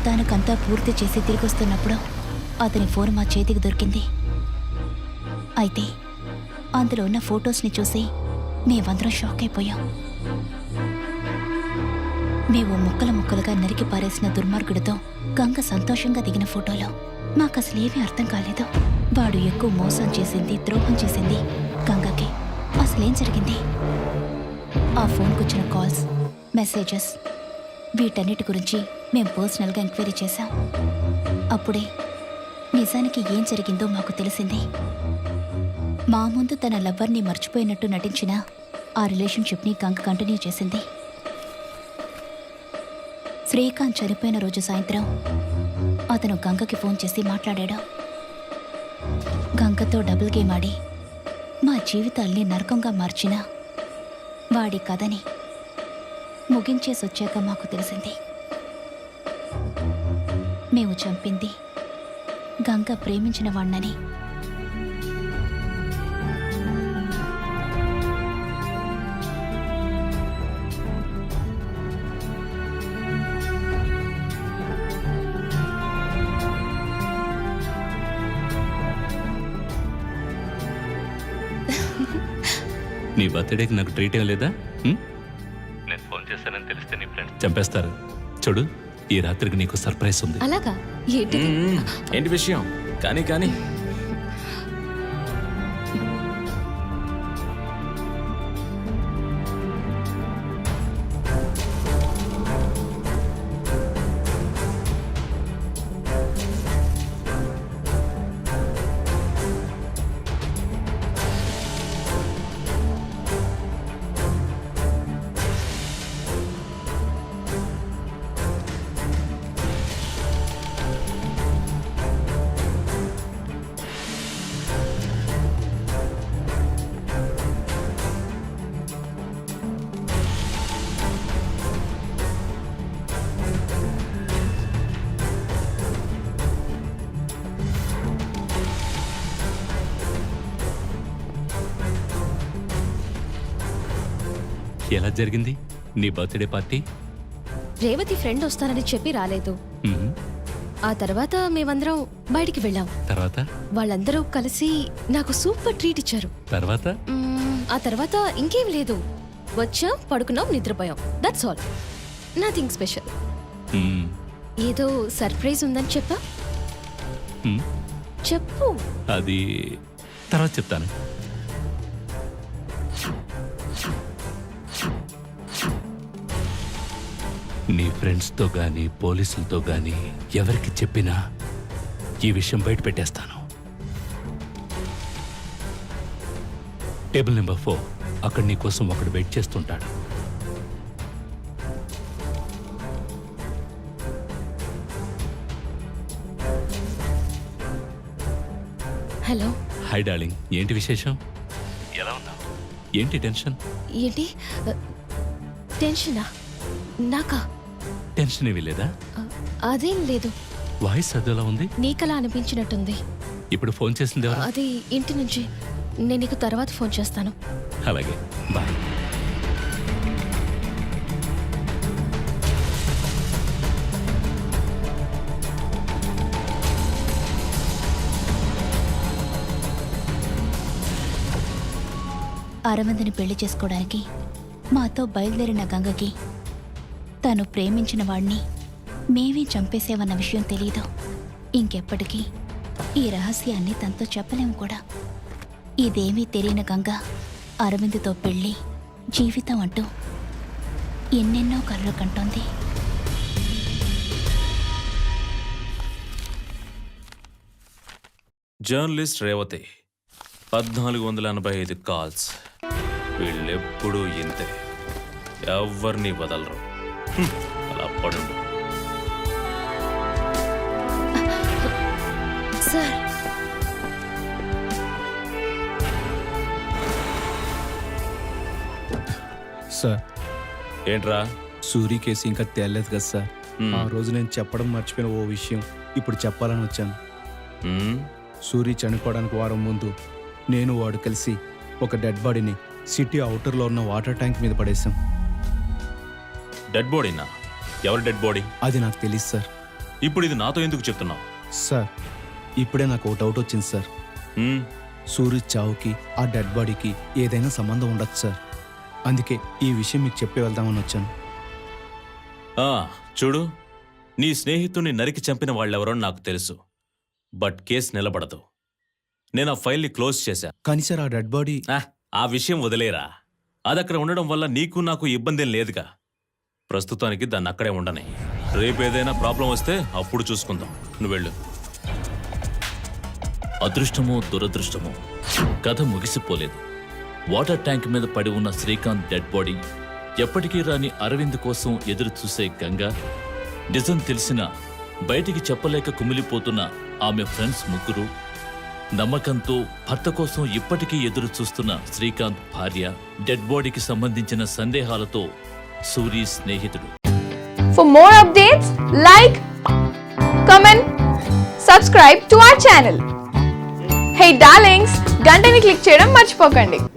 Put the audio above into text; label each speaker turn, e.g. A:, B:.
A: మొత్తానికంతా పూర్తి చేసి తిరిగొస్తున్నప్పుడు అతని ఫోన్ మా చేతికి దొరికింది. అయితే అందులో ఉన్న ఫొటోస్ని చూసి మేమందరం షాక్ అయిపోయాం. మేము ముక్కలు ముక్కలుగా నరికి పారేసిన దుర్మార్గుడితో గంగ సంతోషంగా దిగిన ఫోటోలో మాకసలేమీ అర్థం కాలేదు. వాడు ఎక్కువ మోసం చేసింది, ద్రోహం చేసింది గంగకి. అసలేం జరిగింది? ఆ ఫోన్కొచ్చిన కాల్స్, మెసేజెస్, వీటన్నిటి గురించి మేం పర్సనల్గా ఎంక్వైరీ చేశాం. అప్పుడే నిజానికి ఏం జరిగిందో మాకు తెలిసింది. మా ముందు తన లవ్వర్ని మర్చిపోయినట్టు నటించిన ఆ రిలేషన్షిప్ని గంగ కంటిన్యూ చేసింది. శ్రీకాంత్ చనిపోయిన రోజు సాయంత్రం అతను గంగకి ఫోన్ చేసి మాట్లాడాడు. గంగతో డబుల్ గేమ్ ఆడి మా జీవితాల్ని నరకంగా మార్చిన వాడి కథని ముగించేసొచ్చాక మాకు తెలిసింది, మేము చంపింది గంగ ప్రేమించిన వాణ్ణని.
B: నీ బర్త్డేకి నాకు ట్రీట్ ఏం లేదా? నేను ఫోన్ చేశానని తెలిస్తే నీ ఫ్రెండ్స్ చంపేస్తారు. చూడు, ఈ రాత్రికి నీకు సర్ప్రైజ్ ఉంది.
A: అలాగా?
C: ఏంటి విషయం? కానీ కానీ
B: ఎలా జరిగింది నీ బర్త్డే పార్టీ?
D: రేవతి ఫ్రెండ్ వస్తానని చెప్పి రాలేదు. ఆ తర్వాత మేమందరం బయటికి వెళ్ళాం.
B: తర్వాత
D: వాళ్ళందరూ కలిసి నాకు సూపర్ ట్రీట్ ఇచ్చారు.
B: తర్వాత
D: ఆ తర్వాత ఇంకేం లేదు. వచ్చాం, పడుకున్నాం, నిద్రపోయాం. That's all. Nothing special. ఏదో సర్ప్రైజ్ ఉందని చెప్పా. చెప్పు.
B: అది తర్వాత చెప్తాను. నీ ఫ్రెండ్స్తో గానీ పోలీసులతో గానీ ఎవరికి చెప్పినా ఈ విషయం బయట పెట్టేస్తాను. టేబుల్ నెంబర్ 4 అక్కడ నీ కోసం ఒకడు వెయిట్ చేస్తుంటాడు.
D: హలో.
B: హాయ్ డార్లింగ్, ఏంటి విశేషం? ఎలా ఉన్నావు? ఏంటి టెన్షన్?
D: ఏంటి టెన్షనా? నాకా?
B: టెన్షన్ ఏమీ లేదా?
D: అదేం లేదు.
B: వాయిస్ అదోలా ఉంది.
D: నీకలా అనిపించినట్టుంది.
B: ఇప్పుడు ఫోన్ చేసింది ఎవరు?
D: అది ఇంటి నుంచి. నేను నీకు తర్వాత ఫోన్ చేస్తాను.
B: అలాగే, బాయ్.
A: అరవింద్ని పెళ్లి చేసుకోవడానికి మాతో బయలుదేరిన గంగకి తను ప్రేమించిన వాణ్ణి మేమే చంపేసేవన్న విషయం తెలీదు. ఇంకెప్పటికీ ఈ రహస్యాన్ని తనతో చెప్పలేము కూడా. ఇదేమీ తెలియని గంగ అరవింద్తో పెళ్ళి, జీవితం అంటూ ఎన్నెన్నో కలలు కంటోంది.
C: Journalist Revathi 1485 calls. వీళ్ళెప్పుడూ ఇంతే, ఎవరిని వదలరు. అలా పడు.
D: సార్,
E: సార్
C: ఏంట్రా?
E: సూరి కేసు ఇంకా తేలేదు కదా సార్. ఆ రోజు నేను చెప్పడం మర్చిపోయిన ఓ విషయం ఇప్పుడు చెప్పాలని వచ్చాను. సూరి చనిపోవడానికి వారం ముందు నేను వాడు కలిసి ఒక డెడ్ బాడీని సిటీ అవుటర్లో ఉన్న వాటర్ ట్యాంక్ మీద పడేశాం.
C: డెడ్ బాడీనా? ఎవరు డెడ్ బాడీ?
E: అది నాకు తెలియదు సార్.
C: ఇప్పుడు ఇది నాతో ఎందుకు చెప్తున్నావు?
E: సార్ ఇప్పుడే నాకు ఒక డౌట్ వచ్చింది సార్. సూరి చావుకి ఆ డెడ్ బాడీకి ఏదైనా సంబంధం ఉండొచ్చు సార్. అందుకే ఈ విషయం మీకు చెప్పి వెళ్దామని వచ్చాను.
C: చూడు, నీ స్నేహితుడిని నరికి చంపిన వాళ్ళెవరో నాకు తెలుసు. బట్ కేసు నిలబడదు. నేను ఆ ఫైల్ని క్లోజ్ చేశా.
E: కానీ సార్ ఆ డెడ్ బాడీ
C: ఆ విషయం వదిలేరా. అదక్కడ ఉండడం వల్ల నీకు నాకు ఇబ్బందేం లేదుగా. ప్రస్తుతానికి దాన్ని అక్కడే ఉండని. రేపు ఏదైనా ప్రాబ్లం వస్తే అప్పుడు చూసుకుందాం. నువ్వు వెళ్ళు.
F: అదృష్టమో దురదృష్టమో కథ ముగిసిపోలేదు. వాటర్ ట్యాంక్ మీద పడి ఉన్న శ్రీకాంత్ డెడ్ బాడీ, ఎప్పటికీ రాని అరవింద్ కోసం ఎదురు చూసే గంగ, నిజం తెలిసినా బయటికి చెప్పలేక కుమిలిపోతున్న ఆమె ఫ్రెండ్స్ ముగ్గురు, నమ్మకంతో భర్త కోసం ఇప్పటికీ ఎదురు చూస్తున్న శ్రీకాంత్ భార్య, డెడ్ బాడీకి సంబంధించిన సందేహాలతో సూరి స్నేహితుడు.
G: For more updates, like, comment, subscribe to our channel. Hey darlings, గంటని click చేయడం మర్చిపోకండి.